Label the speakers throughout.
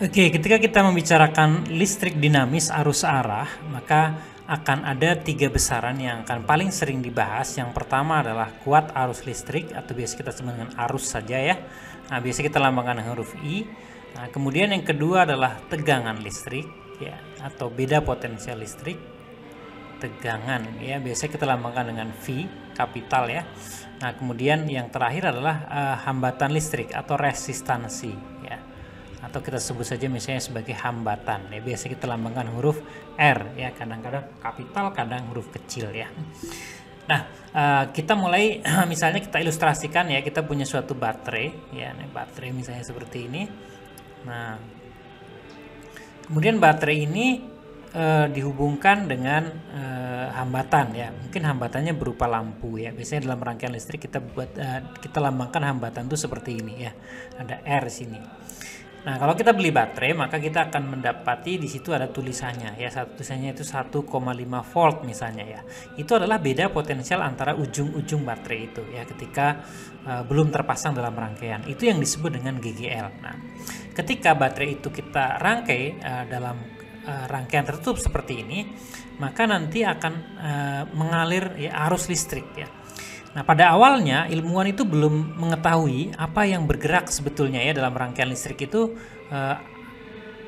Speaker 1: Oke, ketika kita membicarakan listrik dinamis arus arah, maka akan ada 3 besaran yang akan paling sering dibahas. Yang pertama adalah kuat arus listrik atau biasa kita sebut dengan arus saja ya. Nah, biasa kita lambangkan dengan huruf I. Nah, kemudian yang kedua adalah tegangan listrik ya, atau beda potensial listrik. Tegangan ya, biasa kita lambangkan dengan V kapital ya. Nah, kemudian yang terakhir adalah hambatan listrik atau resistansi ya, atau kita sebut saja misalnya sebagai hambatan ya, biasa kita lambangkan huruf R ya, kadang-kadang kapital, kadang huruf kecil ya. Nah, kita mulai misalnya kita ilustrasikan ya, kita punya suatu baterai ya, ini baterai misalnya seperti ini. Nah, kemudian baterai ini dihubungkan dengan hambatan ya, mungkin hambatannya berupa lampu ya. Biasanya dalam rangkaian listrik kita kita lambangkan hambatan itu seperti ini ya, ada R sini. Nah, kalau kita beli baterai maka kita akan mendapati di situ ada tulisannya ya, tulisannya itu 1,5 volt misalnya ya. Itu adalah beda potensial antara ujung-ujung baterai itu ya, ketika belum terpasang dalam rangkaian. Itu yang disebut dengan GGL. Nah, ketika baterai itu kita rangkai dalam rangkaian tertutup seperti ini, maka nanti akan mengalir ya, arus listrik ya. Nah, pada awalnya ilmuwan itu belum mengetahui apa yang bergerak sebetulnya ya dalam rangkaian listrik itu,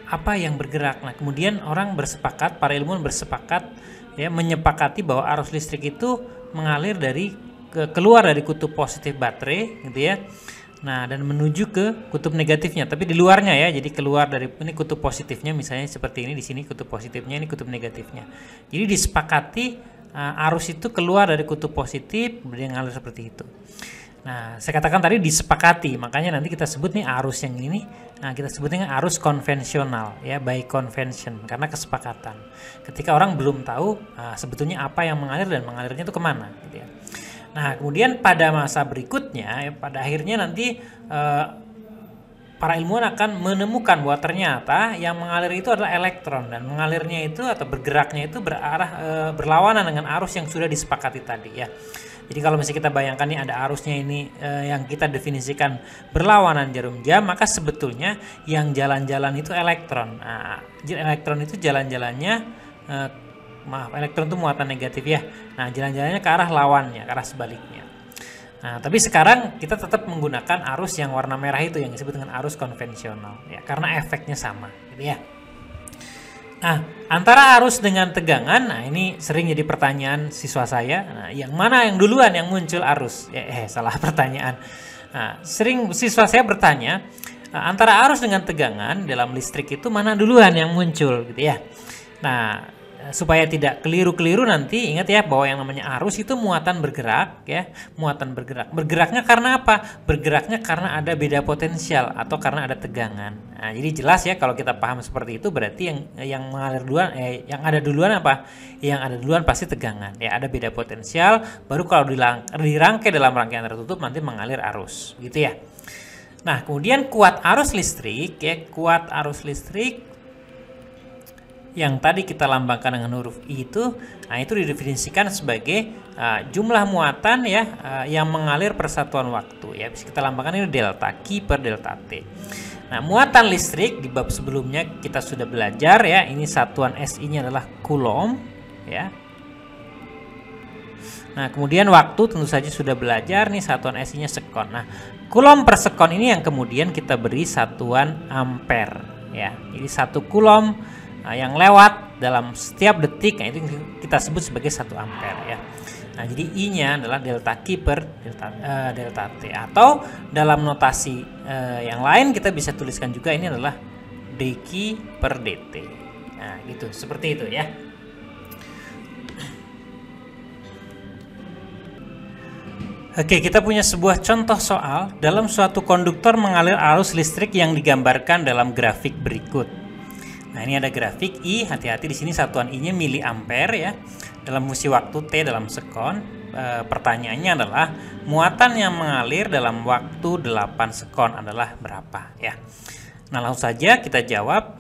Speaker 1: apa yang bergerak. Nah, kemudian orang bersepakat, para ilmuwan bersepakat ya, menyepakati bahwa arus listrik itu mengalir keluar dari kutub positif baterai gitu ya. Nah, dan menuju ke kutub negatifnya, tapi di luarnya ya. Jadi keluar dari ini kutub positifnya misalnya seperti ini, di sini kutub positifnya, ini kutub negatifnya. Jadi disepakati arus itu keluar dari kutub positif kemudian ngalir seperti itu. Nah, saya katakan tadi disepakati, makanya nanti kita sebut nih arus yang ini, nah kita sebutnya arus konvensional ya, by convention, karena kesepakatan. Ketika orang belum tahu sebetulnya apa yang mengalir dan mengalirnya itu kemana gitu ya. Nah, kemudian pada masa berikutnya ya, pada akhirnya nanti para ilmuwan akan menemukan bahwa ternyata yang mengalir itu adalah elektron, dan mengalirnya itu atau bergeraknya itu berlawanan dengan arus yang sudah disepakati tadi ya. Jadi kalau misalnya kita bayangkan nih ada arusnya ini yang kita definisikan berlawanan jarum jam, maka sebetulnya yang jalan-jalan itu elektron. Nah, elektron itu jalan-jalannya elektron itu muatan negatif ya. Nah, jalan-jalannya ke arah lawannya, ke arah sebaliknya. Nah, tapi sekarang kita tetap menggunakan arus yang warna merah itu yang disebut dengan arus konvensional ya, karena efeknya sama gitu ya. Nah, antara arus dengan tegangan, nah ini sering jadi pertanyaan siswa saya. Nah, yang mana yang duluan yang muncul arus? Salah pertanyaan. Nah, sering siswa saya bertanya, antara arus dengan tegangan dalam listrik itu mana duluan yang muncul gitu ya. Nah, supaya tidak keliru-keliru nanti ingat ya bahwa yang namanya arus itu muatan bergerak ya, muatan bergerak. Bergeraknya karena apa? Bergeraknya karena ada beda potensial atau karena ada tegangan. Nah, jadi jelas ya kalau kita paham seperti itu berarti yang mengalir duluan yang ada duluan apa? Yang ada duluan pasti tegangan. Ya, ada beda potensial, baru kalau dirangkai dalam rangkaian tertutup nanti mengalir arus, gitu ya. Nah, kemudian kuat arus listrik ya, kuat arus listrik yang tadi kita lambangkan dengan huruf I itu, nah itu didefinisikan sebagai jumlah muatan ya yang mengalir persatuan waktu ya. Bisa kita lambangkan ini delta Q per delta T. Nah, muatan listrik di bab sebelumnya kita sudah belajar ya. Ini satuan SI-nya adalah Coulomb ya. Nah, kemudian waktu tentu saja sudah belajar nih, satuan SI-nya sekon. Nah, Coulomb per sekon ini yang kemudian kita beri satuan ampere ya. Jadi 1 Coulomb yang lewat dalam setiap detik, nah itu kita sebut sebagai 1 ampere ya. Nah, jadi I-nya adalah delta Q per delta T, atau dalam notasi yang lain kita bisa tuliskan juga ini adalah dQ per dt. Nah, gitu, seperti itu ya. Oke, kita punya sebuah contoh soal. Dalam suatu konduktor mengalir arus listrik yang digambarkan dalam grafik berikut. Nah, ini ada grafik I, hati-hati di sini satuan I-nya miliampere ya. Dalam fungsi waktu T dalam sekon. Pertanyaannya adalah muatan yang mengalir dalam waktu 8 sekon adalah berapa ya. Nah, langsung saja kita jawab.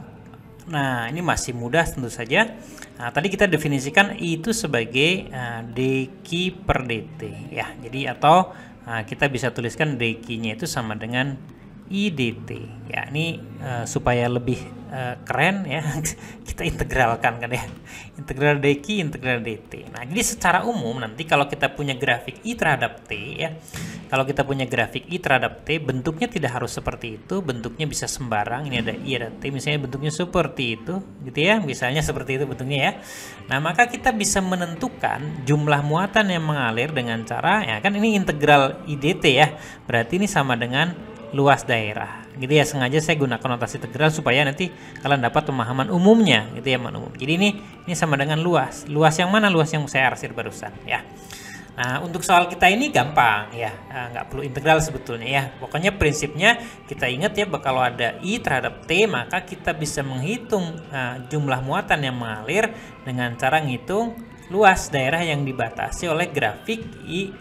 Speaker 1: Nah, ini masih mudah tentu saja. Nah, tadi kita definisikan I itu sebagai dQ per dt ya. Jadi atau kita bisa tuliskan dQ-nya itu sama dengan IDT. Ya, ini supaya lebih keren ya, kita integralkan kan ya. Integral dq, integral dt. Nah, jadi secara umum nanti kalau kita punya grafik I terhadap T ya, kalau kita punya grafik I terhadap T, bentuknya tidak harus seperti itu, bentuknya bisa sembarang. Ini ada I, ada T, misalnya bentuknya seperti itu, gitu ya, misalnya seperti itu bentuknya ya. Nah, maka kita bisa menentukan jumlah muatan yang mengalir dengan cara, ya kan ini integral IDT ya, berarti ini sama dengan luas daerah, gitu ya. Sengaja saya gunakan notasi integral supaya nanti kalian dapat pemahaman umumnya, gitu ya, umum. Jadi ini sama dengan luas. Luas yang mana? Luas yang saya arsir barusan, ya. Nah, untuk soal kita ini gampang ya, nggak perlu integral sebetulnya ya. Pokoknya prinsipnya kita ingat ya, kalau ada I terhadap T, maka kita bisa menghitung jumlah muatan yang mengalir dengan cara ngitung luas daerah yang dibatasi oleh grafik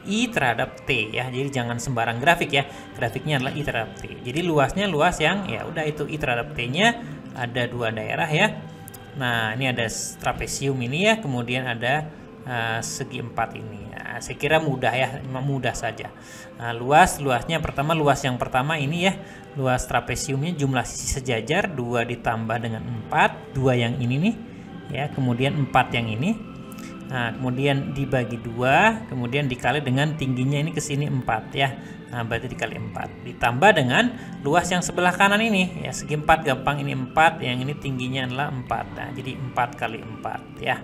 Speaker 1: I terhadap T ya. Jadi jangan sembarang grafik ya. Grafiknya adalah I terhadap T. Jadi luasnya luas yang ya udah itu I terhadap T-nya ada 2 daerah ya. Nah, ini ada trapesium ini ya, kemudian ada segi 4 ini. Nah, saya kira mudah ya, mudah saja. Nah, luasnya pertama, luas yang pertama ini ya, luas trapesiumnya jumlah sisi sejajar 2 ditambah dengan 4, 2 yang ini nih ya, kemudian 4 yang ini. Nah, kemudian dibagi 2, kemudian dikali dengan tingginya ini ke sini 4 ya. Nah, berarti dikali 4 ditambah dengan luas yang sebelah kanan ini ya, segi 4 gampang, ini 4, yang ini tingginya adalah 4. Nah, jadi 4 kali 4 ya.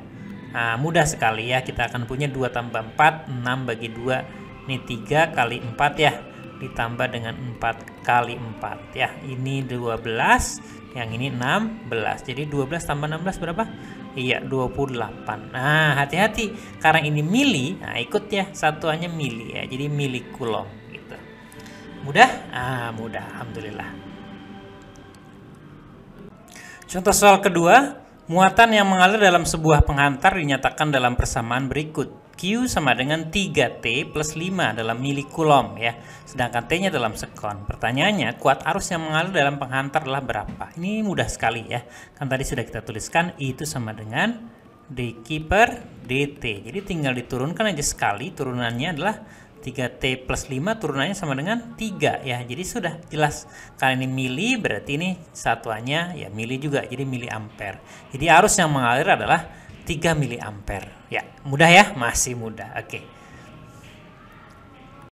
Speaker 1: Nah, mudah sekali ya, kita akan punya 2 tambah 4, 6 bagi 2, ini 3 kali 4 ya, ditambah dengan 4 kali 4 ya, ini 12, yang ini 16, jadi 12 tambah 16 berapa? Iya, 28. Nah, hati-hati, karena ini mili, nah ikut ya, satuannya mili ya, jadi mili kulom gitu. Mudah? Mudah, alhamdulillah. Contoh soal kedua, muatan yang mengalir dalam sebuah penghantar dinyatakan dalam persamaan berikut. Q sama dengan 3T plus 5 dalam milikulom ya. Sedangkan T-nya dalam sekon. Pertanyaannya, kuat arus yang mengalir dalam penghantar adalah berapa? Ini mudah sekali ya. Kan tadi sudah kita tuliskan I itu sama dengan dq per dt. Jadi tinggal diturunkan aja sekali. Turunannya adalah 3T plus 5, turunannya sama dengan 3 ya. Jadi sudah jelas. Karena ini mili, berarti ini satuannya ya mili juga, jadi mili ampere. Jadi arus yang mengalir adalah 3 mili ampere. Ya, mudah ya? Masih mudah. Oke.